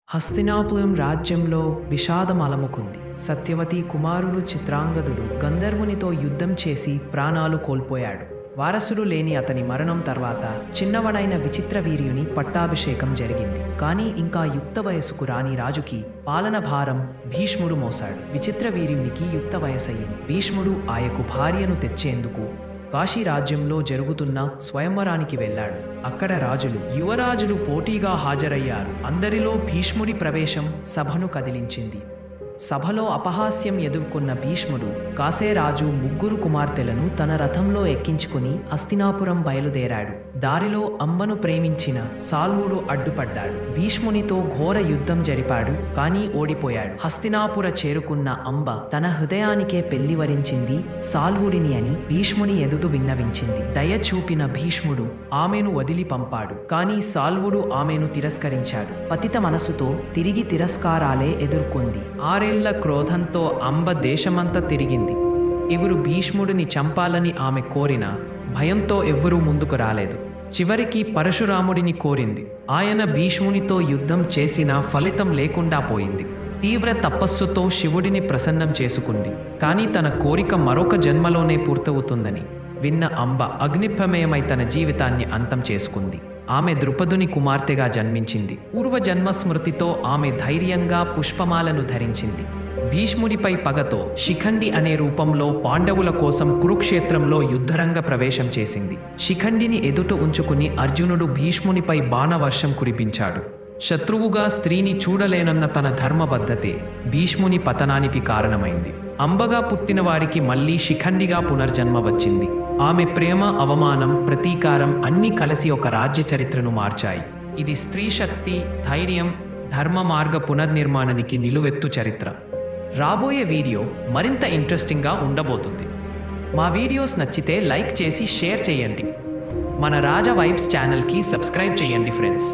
హస్తినాపురం రాజ్యంలో విషాదం అలముకుంది. సత్యవతి కుమారుడు చిత్రాంగదుడు గంధర్వునితో యుద్ధం చేసి ప్రాణాలు కోల్పోయాడు. వారసుడు లేని అతని మరణం తర్వాత చిన్నవడైన విచిత్రవీర్యుని పట్టాభిషేకం జరిగింది. కానీ ఇంకా యుక్త వయసుకు రాని రాజుకి పాలన భారం భీష్ముడు మోసాడు. విచిత్రవీర్యునికి యుక్త వయసయ్యింది. భీష్ముడు ఆయకు భార్యను తెచ్చేందుకు కాశీ రాజ్యంలో జరుగుతున్న స్వయంవరానికి వెళ్ళాడు. అక్కడ రాజులు యువరాజులు పోటీగా హాజరయ్యారు. అందరిలో భీష్ముడి ప్రవేశం సభను కదిలించింది. సభలో అపహాస్యం ఎదుర్కొన్న భీష్ముడు కాశీరాజు ముగ్గురు కుమార్తెలను తన రథంలో ఎక్కించుకుని హస్తినాపురం బయలుదేరాడు. దారిలో అంబను ప్రేమించిన సాల్వుడు అడ్డుపడ్డాడు. భీష్మునితో ఘోర యుద్ధం జరిపాడు, కానీ ఓడిపోయాడు. హస్తినాపుర చేరుకున్న అంబ తన హృదయానికే పెళ్లి వరించింది సాల్వుడిని అని భీష్ముని ఎదుట విన్నవించింది. దయ చూపిన భీష్ముడు ఆమెను వదిలి పంపాడు. కానీ సాల్వుడు ఆమెను తిరస్కరించాడు. పతిత మనసుతో తిరిగి తిరస్కారాలే ఎదుర్కొంది. ఆరేళ్ల క్రోధంతో అంబ దేశమంతా తిరిగింది. ఎవరు భీష్ముడిని చంపాలని ఆమె కోరినా భయంతో ఎవ్వరూ ముందుకు రాలేదు. చివరికి పరశురాముడిని కోరింది. ఆయన భీష్మునితో యుద్ధం చేసినా ఫలితం లేకుండా పోయింది. తీవ్ర తపస్సుతో శివుడిని ప్రసన్నం చేసుకుంది. కానీ తన కోరిక మరొక జన్మలోనే పూర్తవుతుందని విన్న అంబ అగ్నిప్రమేయమై తన జీవితాన్ని అంతం చేసుకుంది. ఆమె ద్రుపదుని కుమార్తెగా జన్మించింది. పూర్వజన్మ స్మృతితో ఆమె ధైర్యంగా పుష్పమాలను ధరించింది. భీష్ముడిపై పగతో శిఖండి అనే రూపంలో పాండవుల కోసం కురుక్షేత్రంలో యుద్ధరంగ ప్రవేశం చేసింది. శిఖండిని ఎదుట ఉంచుకుని అర్జునుడు భీష్మునిపై బాణవర్షం కురిపించాడు. శత్రువుగా స్త్రీని చూడలేనన్న తన ధర్మబద్ధతే భీష్ముని పతనానికి కారణమైంది. అంబగా పుట్టిన వారికి మళ్లీ శిఖండిగా పునర్జన్మ వచ్చింది. ఆమె ప్రేమ, అవమానం, ప్రతీకారం అన్నీ కలిసి ఒక రాజ్య చరిత్రను మార్చాయి. ఇది స్త్రీ శక్తి, ధైర్యం, ధర్మ మార్గ పునర్నిర్మాణానికి నిలువెత్తు చరిత్ర. రాబోయే వీడియో మరింత ఇంట్రెస్టింగ్గా ఉండబోతుంది. మా వీడియోస్ నచ్చితే లైక్ చేసి షేర్ చేయండి. మన రాజా వైబ్స్ ఛానల్కి సబ్స్క్రైబ్ చేయండి ఫ్రెండ్స్.